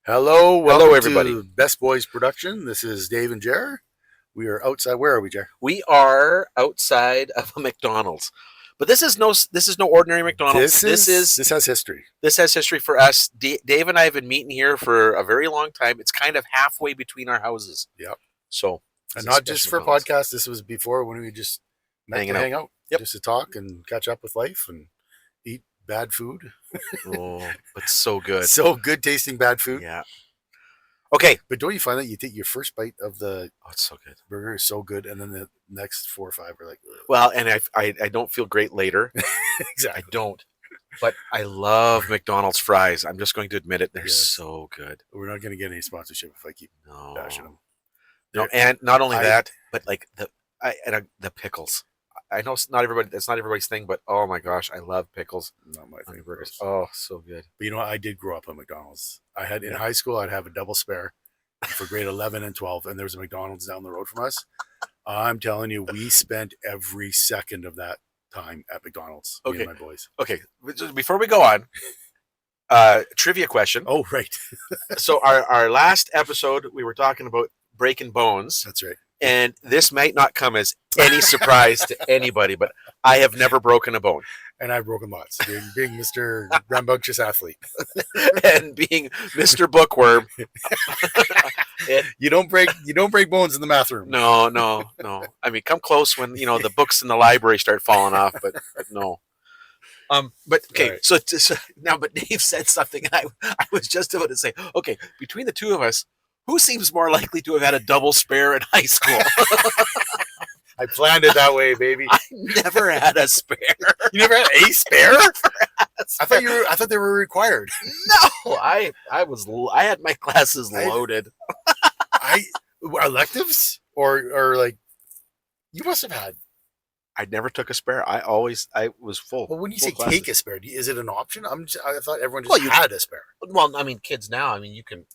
Hello, Hello, welcome everybody. to Best Boys Production. This is Dave and Jer. We are outside. Where are we, Jer? We are outside of a McDonald's, but this is no ordinary McDonald's. This has history. This has history for us. Dave and I have been meeting here for a very long time. It's kind of halfway between our houses. Yep. So, And not just for podcasts. This was before when we just met to hang out. Yep. Just to talk and catch up with life and eat bad food. Oh, but so good. So good tasting bad food. Yeah. Okay. But don't you find that you take your first bite of the it's so good. burger is so good, and then the next 4 or 5 are like, ugh. Well, and I don't feel great later. Exactly. I don't. But I love McDonald's fries. I'm just going to admit it. They're so good. We're not going to get any sponsorship if I keep bashing them. No, and not only that, but like the pickles. I know it's not everybody's thing, but oh my gosh, I love pickles. Not my thing. Burgers. Oh, so good. But you know what? I did grow up at McDonald's. I had in high school, I'd have a double spare for grade 11 and 12, and there was a McDonald's down the road from us. I'm telling you, we spent every second of that time at McDonald's. Me and my boys. Okay, before we go on, trivia question. Oh, right. So our last episode, we were talking about breaking bones. That's right. And this might not come as any surprise to anybody, but I have never broken a bone. And I've broken lots, being Mr. Rambunctious athlete. And being Mr. Bookworm. You don't break bones in the bathroom. No. I mean, come close when the books in the library start falling off, but no. But okay, right. so now, but Dave said something, and I was just about to say, okay, between the two of us, who seems more likely to have had a double spare in high school? I planned it that way, baby. I never had a spare. You never had a spare? I thought they were required. No, I had my classes loaded. Electives or like you must have had. I never took a spare. I was full. Well, when you say classes. Take a spare, is it an option? I thought everyone just had a spare. Well, I mean, kids now. I mean, you can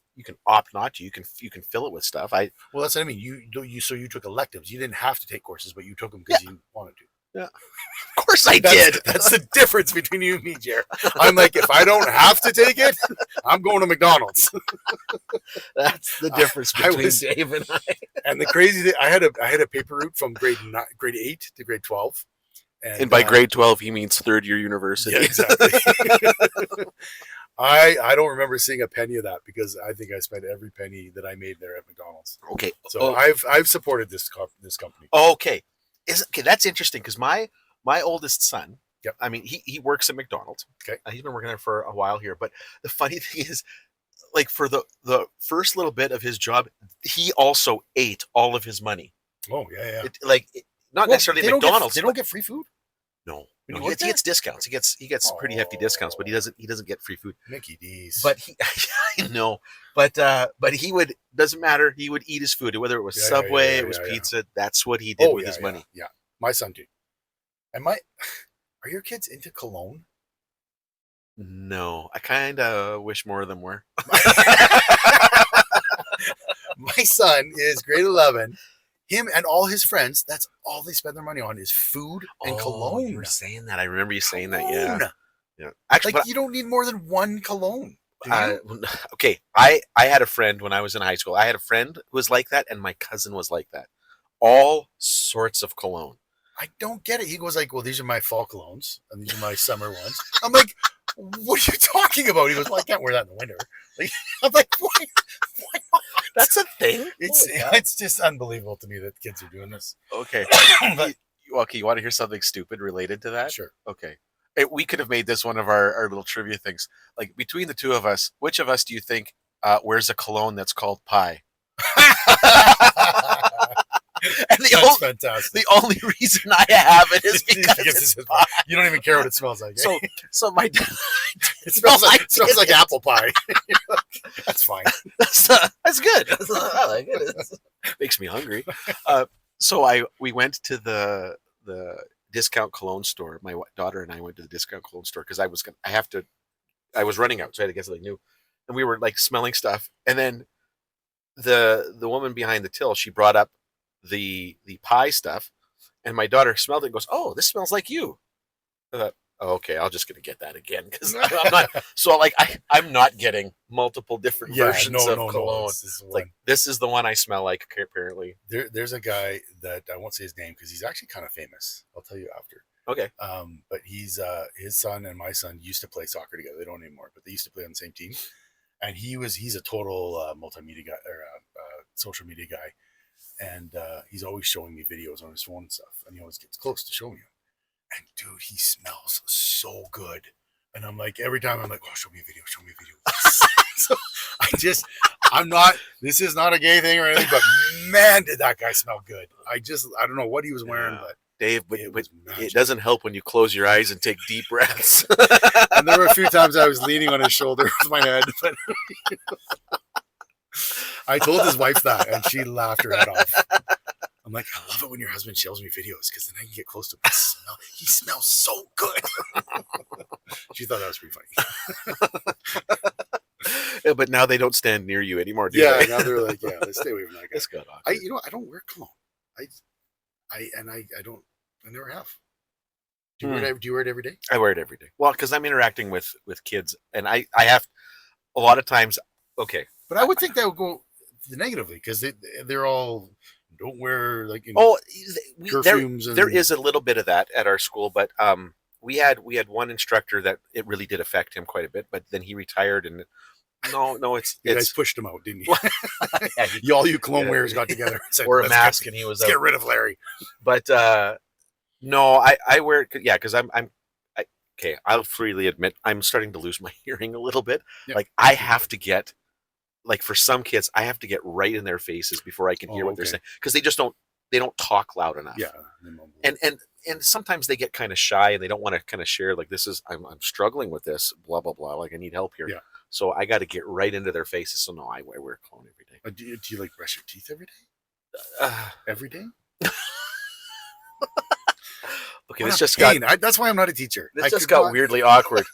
opt not to. You can fill it with stuff. Well, that's what I mean. You took electives. You didn't have to take courses, but you took them because you wanted to. Yeah, of course I did. That's the difference between you and me, Jer. I'm like, if I don't have to take it, I'm going to McDonald's. That's the difference between Dave and I. And the crazy thing, I had a paper route from grade 8 to grade 12. And by grade 12, he means third year university. Yeah, exactly. I don't remember seeing a penny of that because I think I spent every penny that I made there at McDonald's. Okay. So I've supported this company. Okay. That's interesting because my oldest son, I mean, he works at McDonald's. Okay. He's been working there for a while here. But the funny thing is, like for the first little bit of his job, he also ate all of his money. Oh, yeah. Not necessarily McDonald's. They don't get free food? No, he gets discounts. He gets pretty hefty discounts, but he doesn't get free food. Mickey D's. But I know, but he doesn't matter. He would eat his food, whether it was Subway, it was pizza. Yeah. That's what he did with his money. Yeah, my son too. Are your kids into Cologne? No, I kind of wish more of them were. My son is grade 11. Him and all his friends, that's all they spend their money on is food and cologne. You were saying that. I remember you saying that. Yeah. Actually, you don't need more than one cologne. Okay. I had a friend when I was in high school. I had a friend who was like that, and my cousin was like that. All sorts of cologne. I don't get it. He goes like, well, these are my fall colognes, and these are my summer ones. I'm like, what are you talking about? He goes, well, I can't wear that in the winter. I'm like, why not? That's a thing? It's just unbelievable to me that kids are doing this. Okay. Okay, you want to hear something stupid related to that? Sure. Okay. We could have made this one of our little trivia things. Like, between the two of us, which of us do you think wears a cologne that's called pie? And that's fantastic. The only reason I have it is because it's pie. You don't even care what it smells like. So my dad, it smells like apple pie. That's fine. That's good. I like it. It makes me hungry. So we went to the discount cologne store. My daughter and I went to the discount cologne store because I was running out, so I had to get something new. And we were like smelling stuff, and then the woman behind the till, she brought up the pie stuff, and my daughter smelled it and goes, "Oh, this smells like you." Okay, I'm just gonna get that again because I'm not. So like I'm not getting multiple different versions of cologne. This is Like one. this is the one I smell like apparently. There's a guy that I won't say his name because he's actually kind of famous. I'll tell you after. Okay. But he's his son and my son used to play soccer together. They don't anymore, but they used to play on the same team. And he's a total multimedia guy or social media guy, and he's always showing me videos on his phone and stuff. And he always gets close to show me them. And dude, he smells so good. And I'm like, every time I'm like, oh, show me a video, show me a video. So I'm not, this is not a gay thing or anything, but man, did that guy smell good. I don't know what he was wearing, but Dave, but it doesn't help when you close your eyes and take deep breaths. And there were a few times I was leaning on his shoulder with my head, but I told his wife that, and she laughed her head off. I'm like, I love it when your husband shows me videos because then I can get close to him. He smells so good. She thought that was pretty funny. Yeah, but now they don't stand near you anymore, do Yeah, they? now they're like, yeah, let's stay away from that guy. It's good. I don't wear cologne. I never have. Do you wear it every day? I wear it every day. Well, because I'm interacting with kids, and I have a lot of times. Okay, but I would think that would go negatively because they're all don't wear like perfumes. There is a little bit of that at our school, but we had one instructor that it really did affect him quite a bit. But then he retired, and no, it's you guys pushed him out, didn't you? All you cologne wearers got together and said, wore a mask, and he was get rid of Larry. But no, I wear it, yeah, because okay. I'll freely admit I'm starting to lose my hearing a little bit. Yeah. Like I have to get, like for some kids, I have to get right in their faces before I can hear what they're saying because they don't talk loud enough. Yeah, and sometimes they get kind of shy and they don't want to kind of share like I'm struggling with this, blah blah blah. Like I need help here. Yeah. So I got to get right into their faces. So no, I wear cologne every day. Do you like brush your teeth every day? Every day? Okay, this just got. That's why I'm not a teacher. This just got weirdly awkward.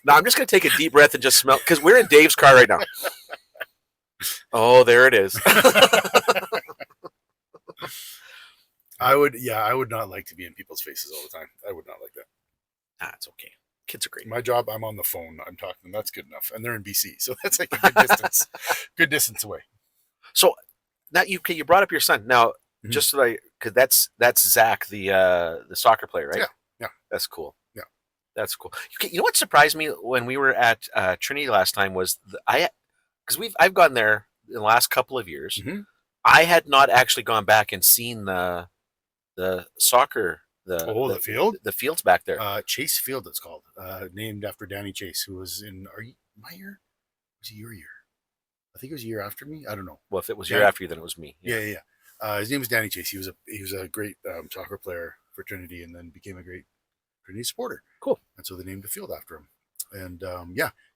Now I'm just going to take a deep breath and just smell because we're in Dave's car right now. Oh, there it is. I would not like to be in people's faces all the time. I would not like that. It's okay. Kids are great. My job, I'm on the phone. I'm talking. That's good enough. And they're in BC, so that's like a good distance. Good distance away. So now you brought up your son. Now, just like because that's Zach, the soccer player, right? Yeah. That's cool. Yeah, that's cool. You know what surprised me when we were at Trinity last time was because I've gone there in the last couple of years. Mm-hmm. I had not actually gone back and seen the soccer. The field? The field's back there. Chase Field, it's called. Named after Danny Chase, who was in my year? Was it your year? I think it was a year after me. I don't know. Well, if it was year after you, then it was me. Yeah. His name was Danny Chase. He was a great soccer player for Trinity, and then became a great Trinity supporter. Cool. And so they named the field after him. And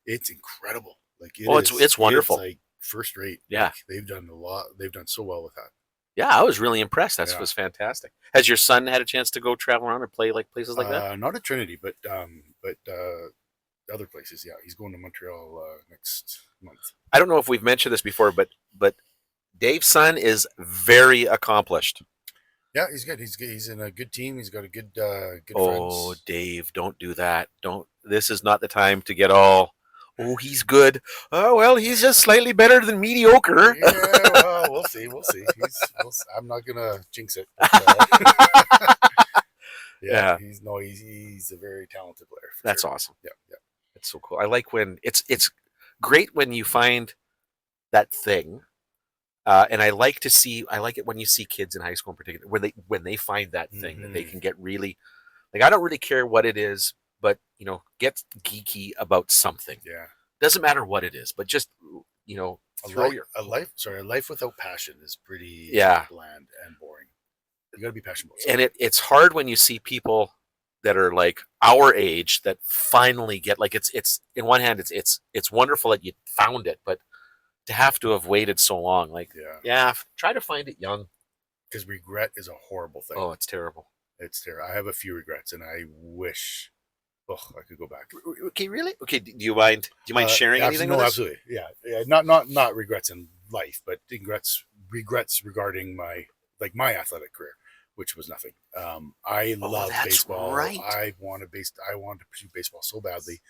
it's incredible. Like it's wonderful. It's like first rate. Yeah, like, they've done a lot. They've done so well with that. Yeah, I was really impressed. That was fantastic. Has your son had a chance to go travel around or play like places like that? Not at Trinity, but other places. Yeah, he's going to Montreal next month. I don't know if we've mentioned this before, but Dave's son is very accomplished. Yeah, he's good. He's in a good team. He's got a good friends. Oh, Dave, don't do that. Don't. This is not the time to get all. Oh, he's good. Oh, well, he's just slightly better than mediocre. Yeah, well, we'll see. I'm not gonna jinx it. Yeah, he's a very talented player. That's awesome. Yeah. It's so cool. I like when it's great when you find that thing, and I like it when you see kids in high school in particular when they find that thing that they can get really like. I don't really care what it is. But, get geeky about something. Yeah. Doesn't matter what it is, but just, a life without passion is pretty bland and boring. You got to be passionate about something. And it's hard when you see people that are like our age that finally get like it's in one hand it's wonderful that you found it, but to have to have waited so long, like try to find it young. Because regret is a horrible thing. Oh, it's terrible. It's terrible. I have a few regrets, and I wish. I could go back. Okay, really? Okay, do you mind sharing anything? No, absolutely. Yeah. Not regrets in life, but regrets regarding my athletic career. which was nothing. I Oh, love that's baseball. right. I wanted to pursue baseball so badly.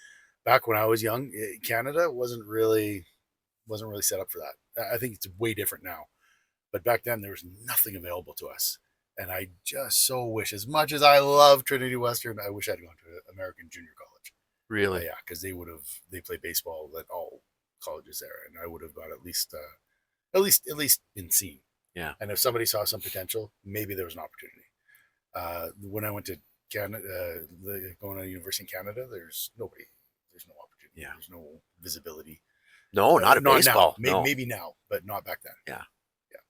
Back when I was young, Canada wasn't really set up for that. I think it's way different now, but back then there was nothing available to us. And I just so wish, as much as I love Trinity Western, I wish I'd gone to American Junior College. Really? Yeah, because they play baseball at all colleges there, and I would have got at least been seen. Yeah. And if somebody saw some potential, maybe there was an opportunity. When I went to Canada, going to university in Canada, there's no opportunity. Yeah. There's no visibility. No, not a baseball. Now. No. Maybe now, but not back then. Yeah.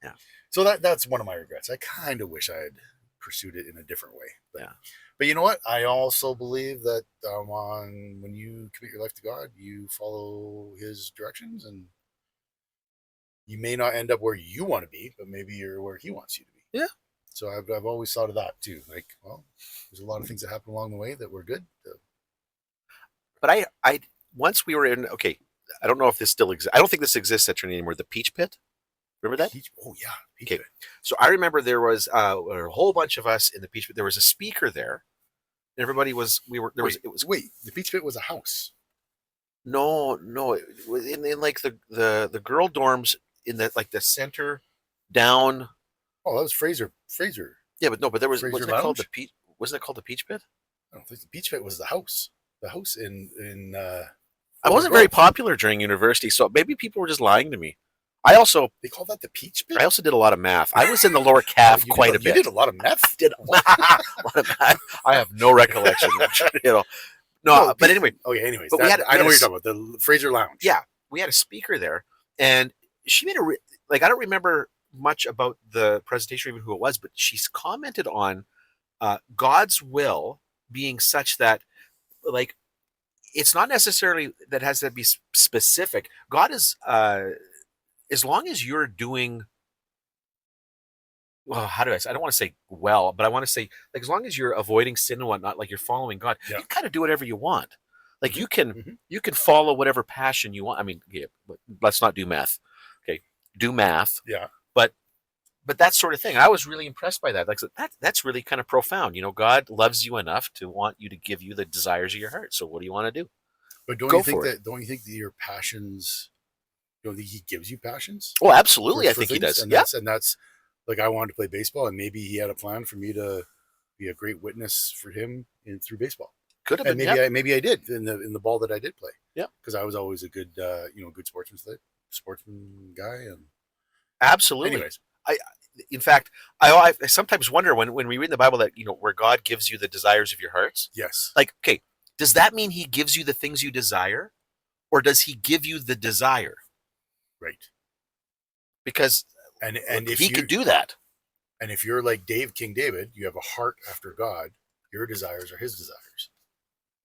Yeah. So that's one of my regrets. I kind of wish I had pursued it in a different way. But, Yeah. But you know what? I also believe that when you commit your life to God, you follow His directions, and you may not end up where you want to be, but maybe you're where He wants you to be. Yeah. So I've always thought of that too. Like, well, there's a lot of things that happen along the way that were good. But I once we were in, okay, I don't know if this still exists. I don't think this exists at Trinity anymore. The Peach Pit. Remember that? Oh yeah. Peach Okay. Pit. So I remember there was a whole bunch of us in the Peach Pit. There was a speaker there. Everybody was, Wait, the Peach Pit was a house. No, it was in like the girl dorms in the center down. Oh, that was Fraser. Yeah, but there was, Fraser wasn't it called Lounge? wasn't it called the Peach Pit? I don't think the Peach Pit was the house. The house in. I wasn't very popular during university, so maybe people were just lying to me. They call that the Peach Pit. I also did a lot of math. I was in the lower calf quite a bit. You did a lot of meth. Did a lot of math. I have no recollection. No, but anyway. Okay, anyways, but I know what you're talking about. The Fraser Lounge. Yeah, we had a speaker there, and she made I don't remember much about the presentation or even who it was, but she's commented on God's will being such that, like, it's not necessarily that has to be specific. God is, as long as you're doing, well, how do I say? I don't want to say well, but I want to say, like, as long as you're avoiding sin and whatnot, like you're following God, you can kind of do whatever you want. Like you can follow whatever passion you want. I mean, yeah, let's not do math. Okay, do math. Yeah. But that sort of thing, I was really impressed by that. Like that's really kind of profound. God loves you enough to want you to give you the desires of your heart. So what do you want to do? But don't you think that your passions? Don't you think He gives you passions? Oh, absolutely. I think He does. And that's like, I wanted to play baseball, and maybe He had a plan for me to be a great witness for Him through baseball. Could have been. And maybe I did in the ball that I did play. Yeah. Because I was always a good good sportsman guy. And absolutely. Anyways. In fact, I sometimes wonder when we read in the Bible that, where God gives you the desires of your hearts. Yes. Like, okay, does that mean He gives you the things you desire, or does He give you the desire? Right. Because and if He could do that. And if you're like King David, you have a heart after God. Your desires are His desires,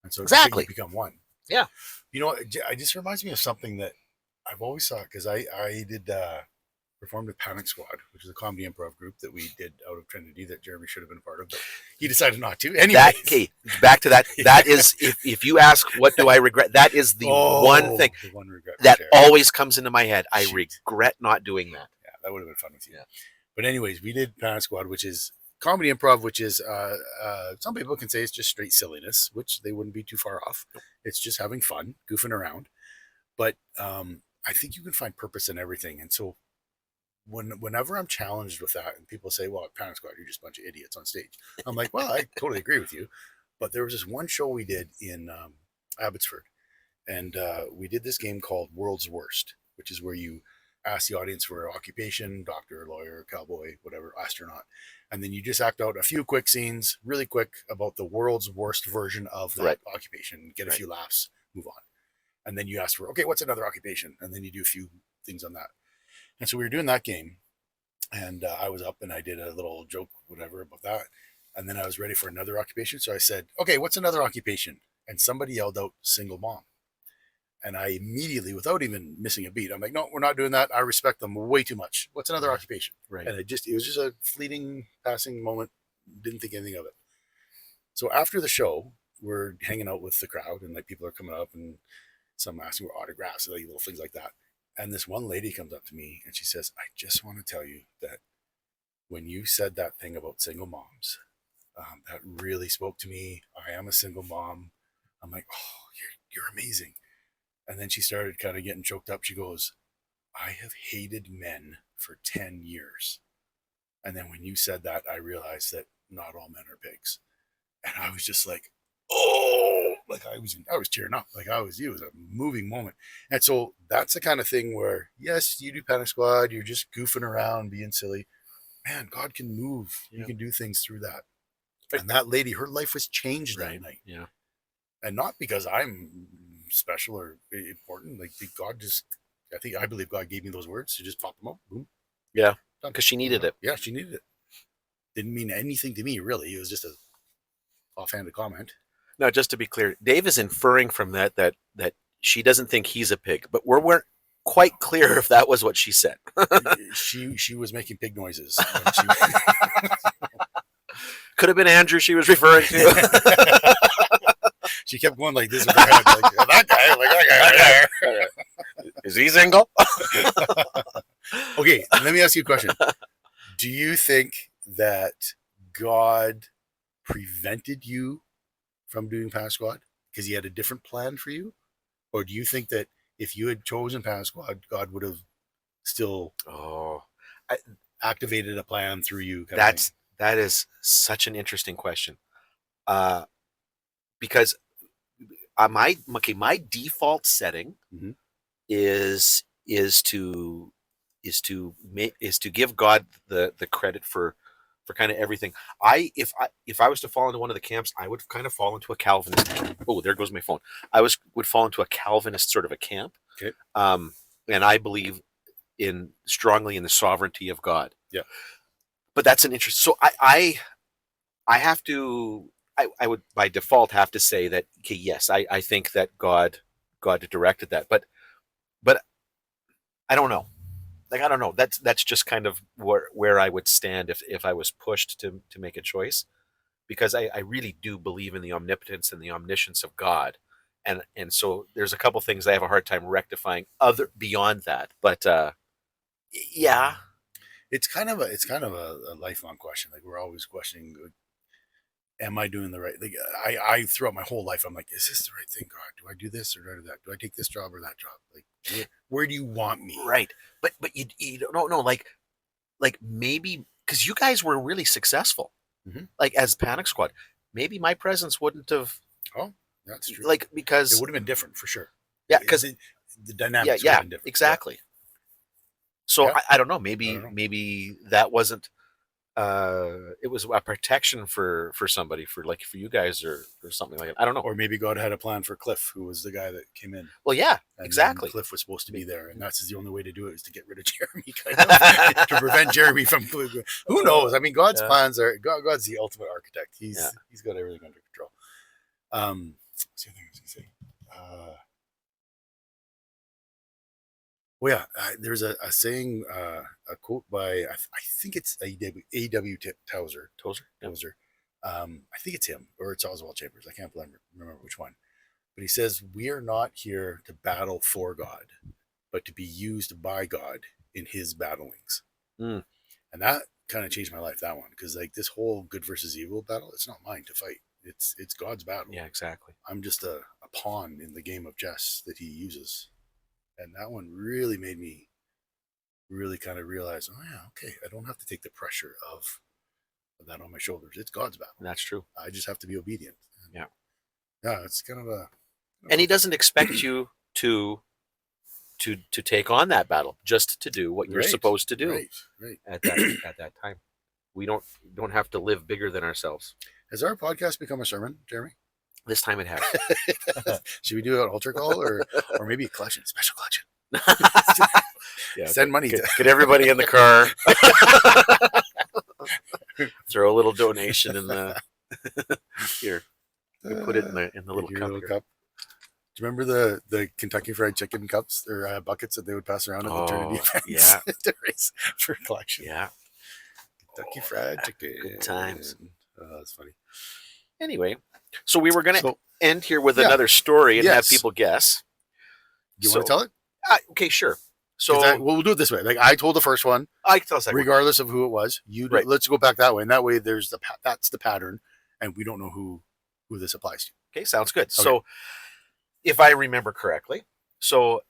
and so exactly you become one. Yeah. It just reminds me of something that I've always thought, because I did. Performed with Panic Squad, which is a comedy improv group that we did out of Trinity that Jeremy should have been a part of, but he decided not to. Anyway, back to that. That is, if you ask, what do I regret? That is the one thing that always comes into my head. I regret not doing that. Yeah, that would have been fun with you. Yeah. But anyways, we did Panic Squad, which is comedy improv, which is some people can say it's just straight silliness, which they wouldn't be too far off. It's just having fun, goofing around. But I think you can find purpose in everything, and so. Whenever I'm challenged with that, and people say, well, at Panic Squad, you're just a bunch of idiots on stage. I'm like, well, I totally agree with you. But there was this one show we did in Abbotsford, and we did this game called World's Worst, which is where you ask the audience for occupation, doctor, lawyer, cowboy, whatever, astronaut. And then you just act out a few quick scenes, really quick, about the world's worst version of that occupation, get a few laughs, move on. And then you ask for, okay, what's another occupation? And then you do a few things on that. And so we were doing that game, and I was up and I did a little joke, whatever, about that. And then I was ready for another occupation. So I said, okay, what's another occupation? And somebody yelled out single mom. And I immediately, without even missing a beat, I'm like, no, we're not doing that. I respect them way too much. What's another occupation? Right. And it was just a fleeting, passing moment. Didn't think anything of it. So after the show, we're hanging out with the crowd, and like people are coming up, and some asking for autographs, like little things like that. And this one lady comes up to me and she says, I just want to tell you that when you said that thing about single moms, that really spoke to me. I am a single mom. I'm like, oh, you're amazing. And then she started kind of getting choked up. She goes, I have hated men for 10 years. And then when you said that, I realized that not all men are pigs. And I was just like, oh, like I was tearing up. Like it was a moving moment. And so that's the kind of thing where, yes, you do Panic Squad, you're just goofing around, being silly. Man, God can move. Yeah. You can do things through that. And that lady, her life was changed that night. Yeah. And not because I'm special or important. Like God just, I believe God gave me those words to just pop them up. Boom. Yeah. Because she needed it. Yeah, she needed it. Didn't mean anything to me, really. It was just a offhanded comment. Now, just to be clear, Dave is inferring from that she doesn't think he's a pig, but we weren't quite clear if that was what she said. she was making pig noises. Could have been Andrew she was referring to. She kept going like this with her head, like that guy right there. Is he single? Okay, let me ask you a question. Do you think that God prevented you from doing Panic Squad because he had a different plan for you? Or do you think that if you had chosen Panic Squad, God would have still activated a plan through you? That is such an interesting question. Because my default setting is to give God the credit for kind of everything. If I was to fall into one of the camps, I would kind of fall into a Calvinist. Oh, there goes my phone. Would fall into a Calvinist sort of a camp. Okay. And I believe strongly in the sovereignty of God. Yeah. But that's an interest. So I have to. I would by default have to say that, okay, yes, I think that God directed that, but I don't know. Like, I don't know. That's just kind of where I would stand if I was pushed to make a choice, because I really do believe in the omnipotence and the omniscience of God, and so there's a couple things I have a hard time rectifying beyond that. But yeah, it's kind of a lifelong question. Like, we're always questioning, am I doing the right thing? I throughout my whole life, I'm like, is this the right thing, God? Do I do this or do I do that? Do I take this job or that job? Like, where do you want me? Right. But you don't know, like maybe because you guys were really successful, like as Panic Squad, maybe my presence wouldn't have. Oh, that's true. Like, because it would have been different for sure. Yeah, because the dynamics would have been different. Exactly. Yeah. So I don't know. Maybe that wasn't. It was a protection for somebody, for you guys or something like that. I don't know. Or maybe God had a plan for Cliff, who was the guy that came in. Well, yeah, exactly. Cliff was supposed to be there, and that's the only way to do it, is to get rid of Jeremy, kind of, to prevent Jeremy from. Who knows? I mean, God's plans are. God's the ultimate architect. He's got everything under control. What's the other thing I was going to say? Well, yeah, there's a saying, a quote by, I think it's A.W. Tozer. I think it's him, or it's Oswald Chambers. I can't remember which one. But he says, we are not here to battle for God, but to be used by God in his battlings. And that kind of changed my life, that one. Because like this whole good versus evil battle, it's not mine to fight. It's God's battle. Yeah, exactly. I'm just a pawn in the game of chess that he uses. And that one really made me really kind of realize, oh yeah, okay, I don't have to take the pressure of that on my shoulders. It's God's battle. That's true. I just have to be obedient. Yeah. Yeah, it's kind of a. And he doesn't expect you to take on that battle, just to do what you're supposed to do. Right. At that time. We don't have to live bigger than ourselves. Has our podcast become a sermon, Jeremy? This time it has. Should we do an altar call or maybe a collection, special collection? Send money. Get everybody in the car. Throw a little donation in the here. We put it in the little cup. Do you remember the Kentucky Fried Chicken cups or buckets that they would pass around at the Trinity events? Yeah, to raise for collection. Yeah, Kentucky Fried Chicken. Good times. Oh, that's funny. Anyway, so we were going to end here with another story and have people guess. Do you want to tell it? Okay, sure. So we'll do it this way. Like I told the first one, I can tell a second. regardless of who it was. Right. Let's go back that way, and that way that's the pattern, and we don't know who this applies to. Okay, sounds good. Okay. So if I remember correctly, so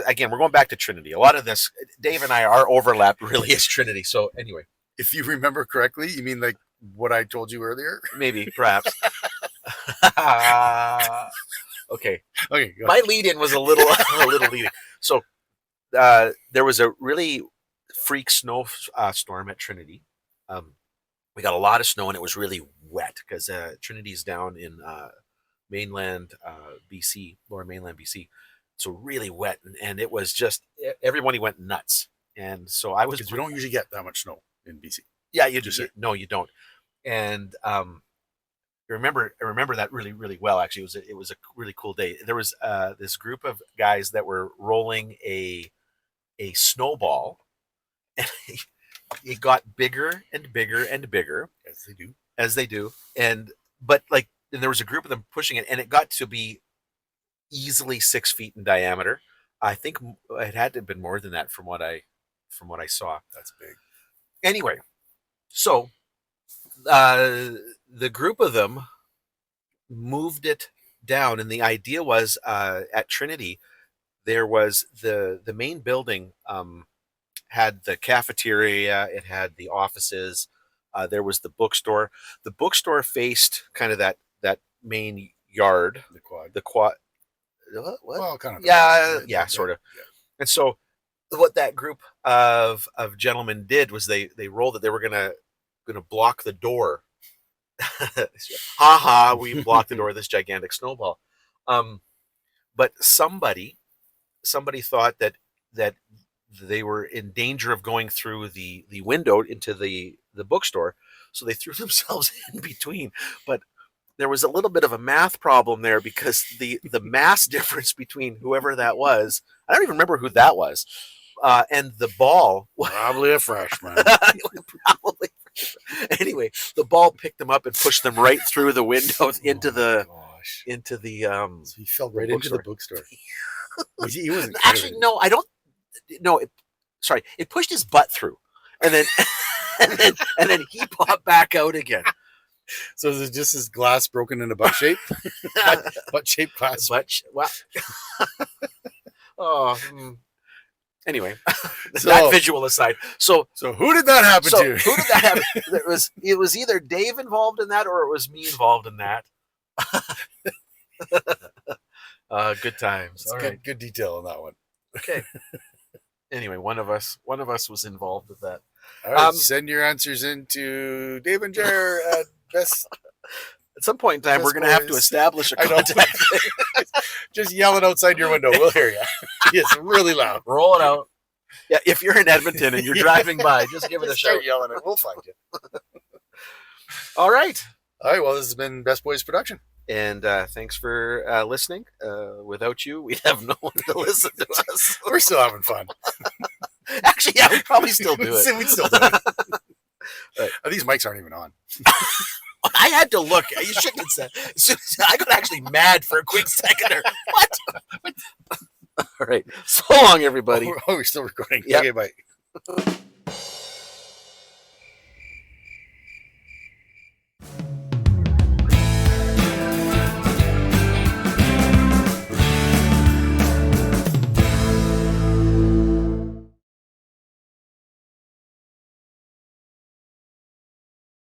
again, we're going back to Trinity. A lot of this, Dave and I, our overlap really is Trinity. So anyway, if you remember correctly, you mean like what I told you earlier? maybe, perhaps. Okay. Okay. My lead-in was a little leading. So there was a really freak snow storm at Trinity. We got a lot of snow and it was really wet because Trinity's down in mainland BC, lower mainland BC. So really wet, and it was just everybody went nuts. And so I was. Because we don't usually get that much snow in BC. Yeah, you just no, you don't. And I remember that really, really well. Actually, it was a really cool day. There was this group of guys that were rolling a snowball, and it got bigger and bigger and bigger as they do. And there was a group of them pushing it, and it got to be easily 6 feet in diameter. I think it had to have been more than that from what I saw. That's big. Anyway, so the group of them moved it down, and the idea was at Trinity there was the main building had the cafeteria, it had the offices, there was the bookstore. The bookstore faced kind of that main yard, the quad. What? Well, kind of. Yeah, sort of. Yeah. And so what that group of gentlemen did was they rolled it. They were gonna block the door. We blocked the door of this gigantic snowball. But somebody thought that they were in danger of going through the window into the bookstore, so they threw themselves in between. But there was a little bit of a math problem there because the mass difference between whoever that was, I don't even remember who that was, and the ball. Probably a freshman. Probably. Anyway, the ball picked them up and pushed them right through the window into the. So he fell right into the bookstore. He wasn't actually kidding. No, I don't. No, sorry, it pushed his butt through, and then and then he popped back out again. So is it just his glass broken into butt shape? butt shaped glass. Wow. Oh. Anyway, that visual aside. So who did that happen to? Who did that happen? It was either Dave involved in that or it was me involved in that. Good times. All right. Good detail on that one. Okay. Anyway, one of us was involved with that. All right, send your answers into Dave and Jer at best. At some point in time, we're going to have to establish a contact. Just yell it outside your window. We'll hear you. It's really loud. Roll it out. Yeah, if you're in Edmonton and you're driving by, just give it a shout. Start yelling it. We'll find you. All right. Well, this has been Best Boys Production. And thanks for listening. Without you, we'd have no one to listen to us. We're still having fun. Actually, yeah, we'd probably still do it. We'd still do it. Right. These mics aren't even on. I had to look. You shouldn't have said. I got actually mad for a quick second. What? All right. So long, everybody. We're still recording. Yep. Okay, bye.